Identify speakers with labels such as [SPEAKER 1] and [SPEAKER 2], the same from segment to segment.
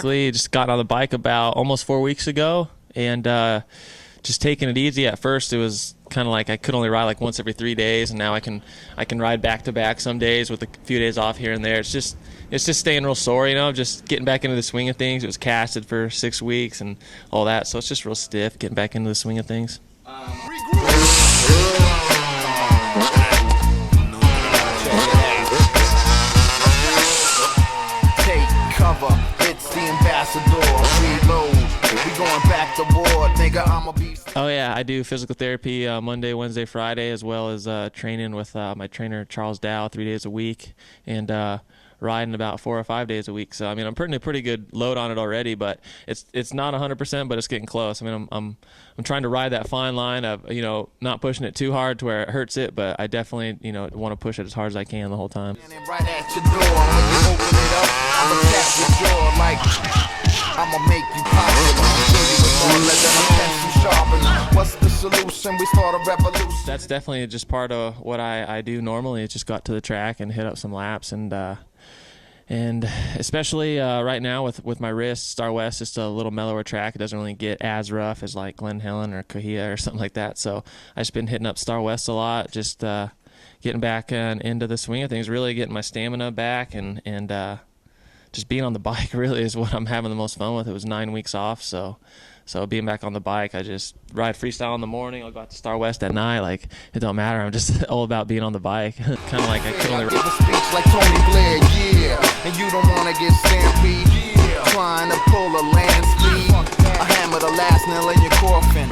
[SPEAKER 1] basically just got on the bike about almost 4 weeks ago, and just taking it easy. At first it was kind of like I could only ride like once every 3 days, and now I can ride back to back some days with a few days off here and there. It's just staying real sore, you know, just getting back into the swing of things. It was casted for 6 weeks and all that, so it's just real stiff getting back into the swing of things.
[SPEAKER 2] Take cover, it's the ambassador. Reload, we going back to war, nigga. I'm a beast.
[SPEAKER 1] Oh yeah, I do physical therapy Monday, Wednesday, Friday, as well as training with my trainer Charles Dow 3 days a week, and riding about 4 or 5 days a week. So I mean, I'm putting a pretty good load on it already, but it's not 100%, but it's getting close. I mean, I'm trying to ride that fine line of, you know, not pushing it too hard to where it hurts it, but I definitely, you know, want to push it as hard as I can the whole time.
[SPEAKER 2] Right at your door, when you open it up, I'ma catch your jaw like I'ma make you popular. What's the solution? We start a revolution.
[SPEAKER 1] That's definitely just part of what I do normally. It's just got to the track and hit up some laps, and especially right now with my wrist, Star West is just a little mellower track. It doesn't really get as rough as like Glen Helen or Cahuilla or something like that. So I've just been hitting up Star West a lot, just getting back into the swing of things, really getting my stamina back, and just being on the bike really is what I'm having the most fun with. It was 9 weeks off, so being back on the bike, I just ride freestyle in the morning. I'll go out to Star West at night. Like, it don't matter. I'm just all about being on the bike. Kind of like I could only
[SPEAKER 2] give a speech like Tony Blair, yeah. And you don't want to get stampede, yeah. Trying to pull a land speed, I hammer the last nail in your coffin,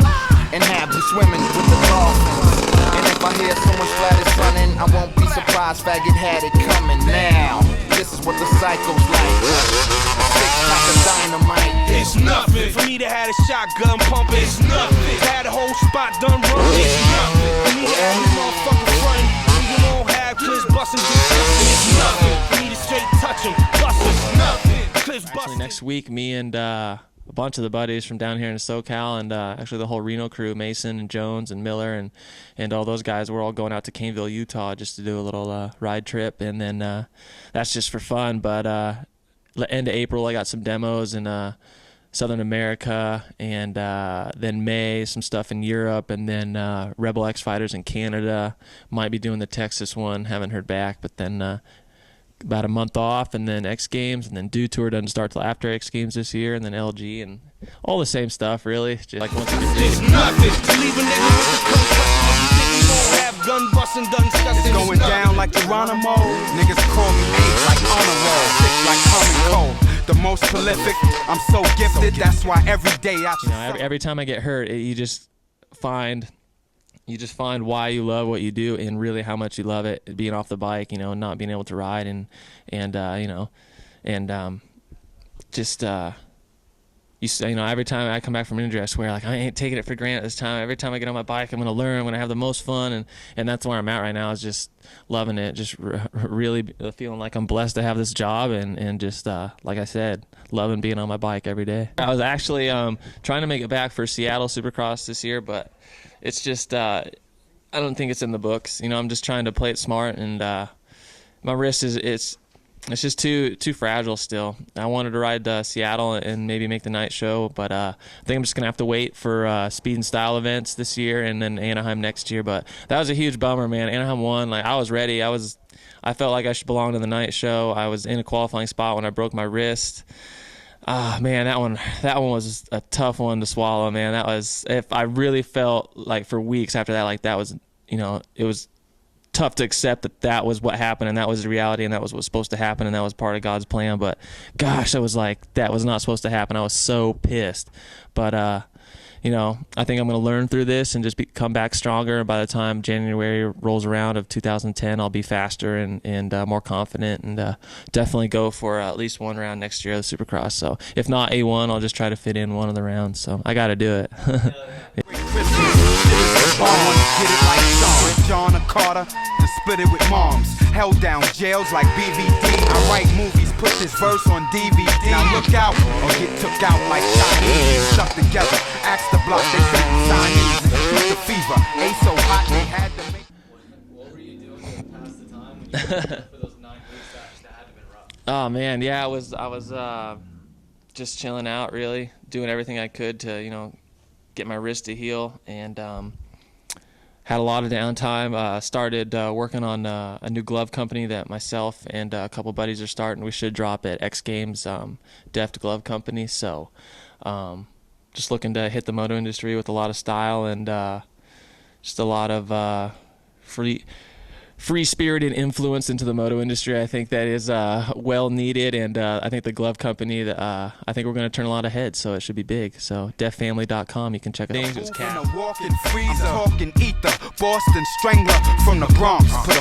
[SPEAKER 2] and have you swimming with the dolphins. And if I hear someone flat is running, I won't be surprised. Faggot had it coming now. This is what the cycle's like. 6 pack of dynamite.
[SPEAKER 3] It's nothing for me to have a shotgun pump. It's nothing. Had a whole spot done run. It's nothing for me to have a motherfucking front. You don't have clips busting. It's nothing for me to straight touch them. Busting. Nothing. Clips busting.
[SPEAKER 1] Actually, next week, me and a bunch of the buddies from down here in SoCal, and actually the whole Reno crew, Mason and Jones and Miller and all those guys, we're all going out to Caneville, Utah, just to do a little ride trip, and then that's just for fun. But end of April, I got some demos in Southern America, and then May, some stuff in Europe, and then Rebel X Fighters in Canada. Might be doing the Texas one, haven't heard back, but then about a month off, and then X Games, and then Dew Tour doesn't start till after X Games this year, and then LG, and all the same stuff really. Just like once you
[SPEAKER 3] it's nothing. Leave a nigga with the gun have gun busting, done disgusting. It's going down like Geronimo. Niggas call me eight like honor roll, sick like honey cold. The most prolific, I'm so gifted. That's why every day I.
[SPEAKER 1] You know, every time I get hurt, you just find why you love what you do, and really how much you love it, being off the bike, you know, and not being able to ride, and you know, and just you know, every time I come back from injury, I swear, like, I ain't taking it for granted this time. Every time I get on my bike, I'm gonna learn, I'm gonna have the most fun, and that's where I'm at right now, is just loving it, just really feeling like I'm blessed to have this job, and just like I said, loving being on my bike every day. I was actually trying to make it back for Seattle Supercross this year, but it's just I don't think it's in the books. You know, I'm just trying to play it smart, and my wrist it's just too fragile still. I wanted to ride Seattle and maybe make the night show, but I think I'm just gonna have to wait for speed and style events this year, and then Anaheim next year. But that was a huge bummer, man. Anaheim won. Like, I was ready. I felt like I should belong to the night show. I was in a qualifying spot when I broke my wrist. Man, that one was a tough one to swallow, man. That was, if I really felt like for weeks after that, like that was, you know, it was tough to accept that was what happened, and that was the reality, and that was what was supposed to happen, and that was part of God's plan. But gosh, I was like, that was not supposed to happen. I was so pissed. But you know, I think I'm going to learn through this and just come back stronger. By the time January rolls around of 2010, I'll be faster and more confident, and definitely go for at least one round next year of the Supercross. So if not A1, I'll just try to fit in one of the rounds. So I got to do it.
[SPEAKER 3] John or Carter, to split it with moms. Held down jails like BVD. I write movies, put this verse on DVD. Now look out, or get took out like Chinese. Stuck together, ask the block, they say Chinese. Shoot the fever, ain't so hot, they had to make.
[SPEAKER 4] What were you doing to pass the time when you for those 9 weeks that had to been rough?
[SPEAKER 1] Oh man, yeah, I was just chilling out, really doing everything I could to, you know, get my wrist to heal, and had a lot of downtime. Started working on a new glove company that myself and a couple buddies are starting. We should drop at X Games, Deft Glove Company. So just looking to hit the moto industry with a lot of style and just a lot of free-spirited influence into the moto industry. I think that is well needed, and I think the glove company, I think we're going to turn a lot of heads, so it should be big. So deafamily.com, you can check it out.
[SPEAKER 3] Walking freezer, talking ether, Boston strangler from the Bronx. Put a